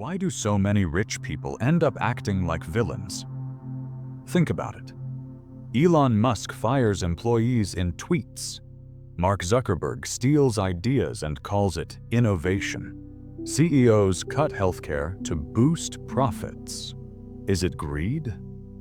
Why do so many rich people end up acting like villains? Think about it. Elon Musk fires employees in tweets. Mark Zuckerberg steals ideas and calls it innovation. CEOs cut healthcare to boost profits. Is it greed?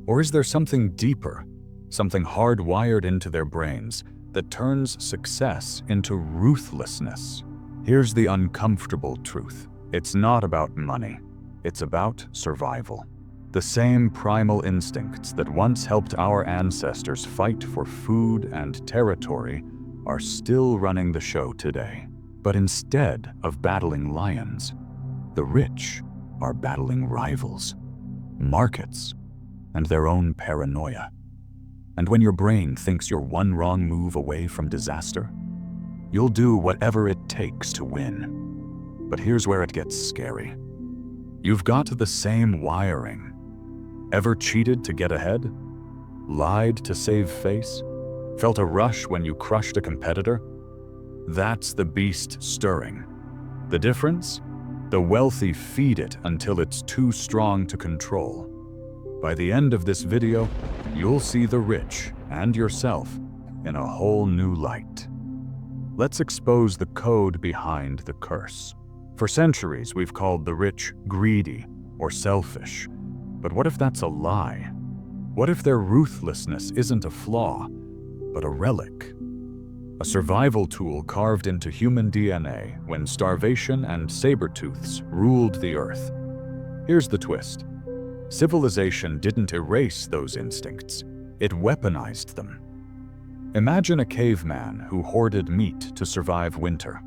Or is there something deeper, something hardwired into their brains that turns success into ruthlessness? Here's the uncomfortable truth. It's not about money. It's about survival. The same primal instincts that once helped our ancestors fight for food and territory are still running the show today. But instead of battling lions, the rich are battling rivals, markets, and their own paranoia. And when your brain thinks you're one wrong move away from disaster, you'll do whatever it takes to win. But here's where it gets scary. You've got the same wiring. Ever cheated to get ahead? Lied to save face? Felt a rush when you crushed a competitor? That's the beast stirring. The difference? The wealthy feed it until it's too strong to control. By the end of this video, you'll see the rich and yourself in a whole new light. Let's expose the code behind the curse. For centuries, we've called the rich greedy or selfish. But what if that's a lie? What if their ruthlessness isn't a flaw, but a relic? A survival tool carved into human DNA when starvation and saber-tooths ruled the earth. Here's the twist. Civilization didn't erase those instincts. It weaponized them. Imagine a caveman who hoarded meat to survive winter.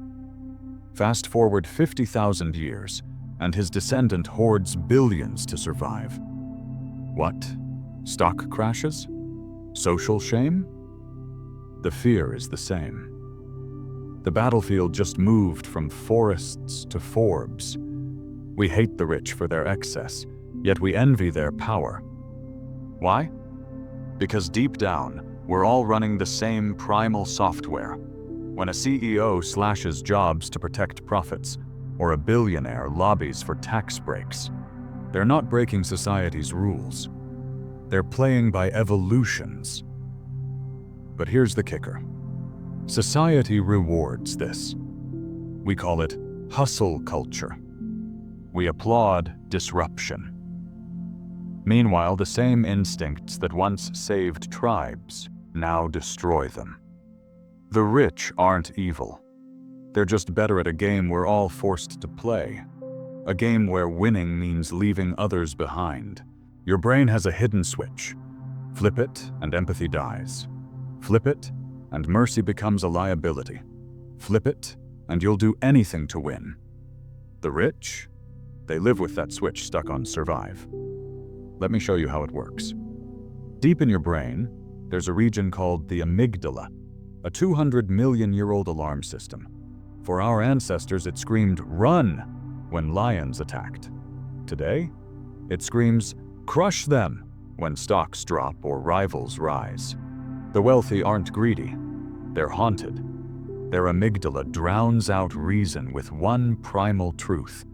Fast forward 50,000 years, and his descendant hoards billions to survive. What? Stock crashes? Social shame? The fear is the same. The battlefield just moved from forests to Forbes. We hate the rich for their excess, yet we envy their power. Why? Because deep down, we're all running the same primal software. When a CEO slashes jobs to protect profits, or a billionaire lobbies for tax breaks, they're not breaking society's rules. They're playing by evolutions. But here's the kicker. Society rewards this. We call it hustle culture. We applaud disruption. Meanwhile, the same instincts that once saved tribes now destroy them. The rich aren't evil. They're just better at a game we're all forced to play. A game where winning means leaving others behind. Your brain has a hidden switch. Flip it, and empathy dies. Flip it, and mercy becomes a liability. Flip it, and you'll do anything to win. The rich? They live with that switch stuck on survive. Let me show you how it works. Deep in your brain, there's a region called the amygdala, a 200-million-year-old alarm system. For our ancestors, it screamed, "Run!" when lions attacked. Today, it screams, "Crush them!" when stocks drop or rivals rise. The wealthy aren't greedy. They're haunted. Their amygdala drowns out reason with one primal truth.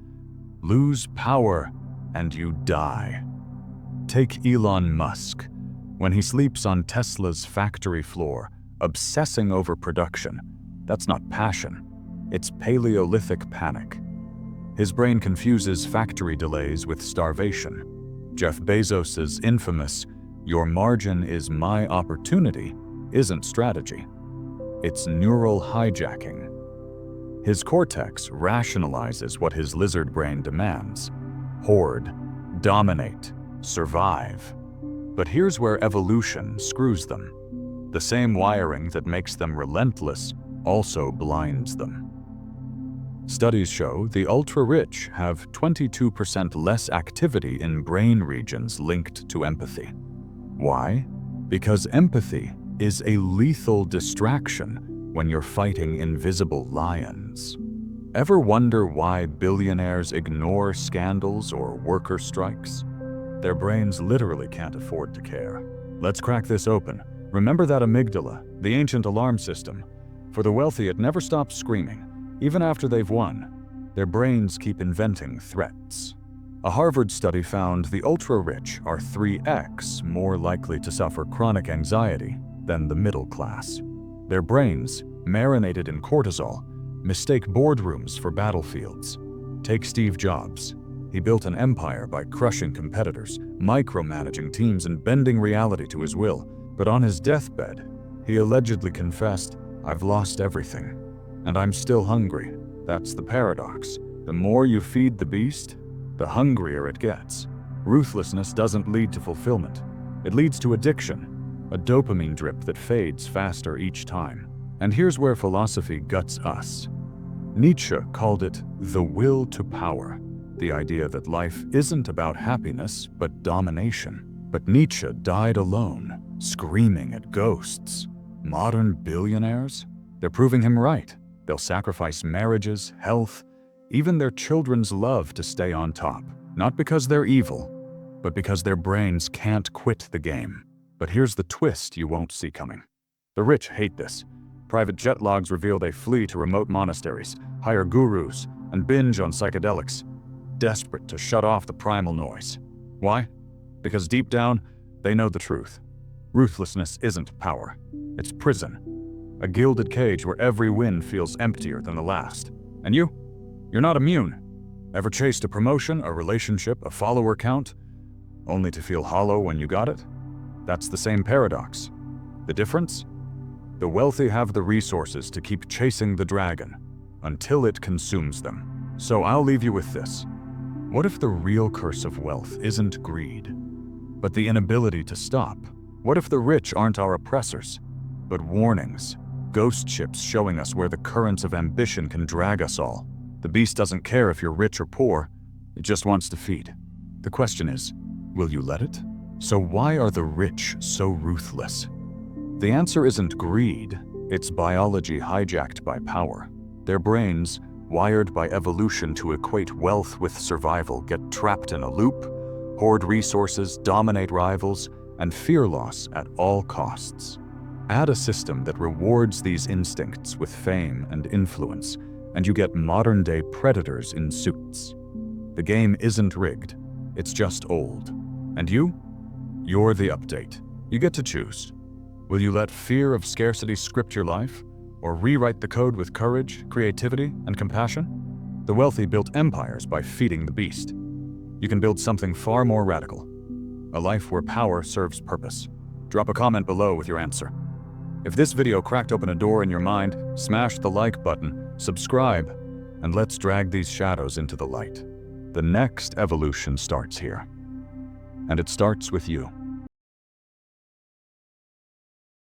Lose power, and you die. Take Elon Musk. When he sleeps on Tesla's factory floor, obsessing over production, that's not passion. It's Paleolithic panic. His brain confuses factory delays with starvation. Jeff Bezos's infamous, "Your margin is my opportunity," isn't strategy. It's neural hijacking. His cortex rationalizes what his lizard brain demands. Hoard, dominate, survive. But here's where evolution screws them. The same wiring that makes them relentless also blinds them. Studies show the ultra-rich have 22% less activity in brain regions linked to empathy. Why? Because empathy is a lethal distraction when you're fighting invisible lions. Ever wonder why billionaires ignore scandals or worker strikes? Their brains literally can't afford to care. Let's crack this open. Remember that amygdala, the ancient alarm system? For the wealthy, it never stops screaming. Even after they've won, their brains keep inventing threats. A Harvard study found the ultra-rich are 3x more likely to suffer chronic anxiety than the middle class. Their brains, marinated in cortisol, mistake boardrooms for battlefields. Take Steve Jobs. He built an empire by crushing competitors, micromanaging teams, and bending reality to his will. But on his deathbed, he allegedly confessed, "I've lost everything, and I'm still hungry." That's the paradox. The more you feed the beast, the hungrier it gets. Ruthlessness doesn't lead to fulfillment. It leads to addiction, a dopamine drip that fades faster each time. And here's where philosophy guts us. Nietzsche called it the will to power, the idea that life isn't about happiness but domination. But Nietzsche died alone, screaming at ghosts. Modern billionaires? They're proving him right. They'll sacrifice marriages, health, even their children's love to stay on top. Not because they're evil, but because their brains can't quit the game. But here's the twist you won't see coming. The rich hate this. Private jet logs reveal they flee to remote monasteries, hire gurus, and binge on psychedelics, desperate to shut off the primal noise. Why? Because deep down, they know the truth. Ruthlessness isn't power. It's prison. A gilded cage where every win feels emptier than the last. And you're not immune. Ever chased a promotion, a relationship, a follower count, only to feel hollow when you got it? That's the same paradox. The difference? The wealthy have the resources to keep chasing the dragon until it consumes them. So I'll leave you with this. What if the real curse of wealth isn't greed, but the inability to stop? What if the rich aren't our oppressors, but warnings, ghost ships showing us where the currents of ambition can drag us all? The beast doesn't care if you're rich or poor, it just wants to feed. The question is, will you let it? So why are the rich so ruthless? The answer isn't greed, it's biology hijacked by power. Their brains, wired by evolution to equate wealth with survival, get trapped in a loop, hoard resources, dominate rivals, and fear loss at all costs. Add a system that rewards these instincts with fame and influence, and you get modern-day predators in suits. The game isn't rigged, it's just old. And you're the update. You get to choose. Will you let fear of scarcity script your life, or rewrite the code with courage, creativity, and compassion? The wealthy built empires by feeding the beast. You can build something far more radical. A life where power serves purpose. Drop a comment below with your answer. If this video cracked open a door in your mind, smash the like button, subscribe, and let's drag these shadows into the light. The next evolution starts here. And it starts with you.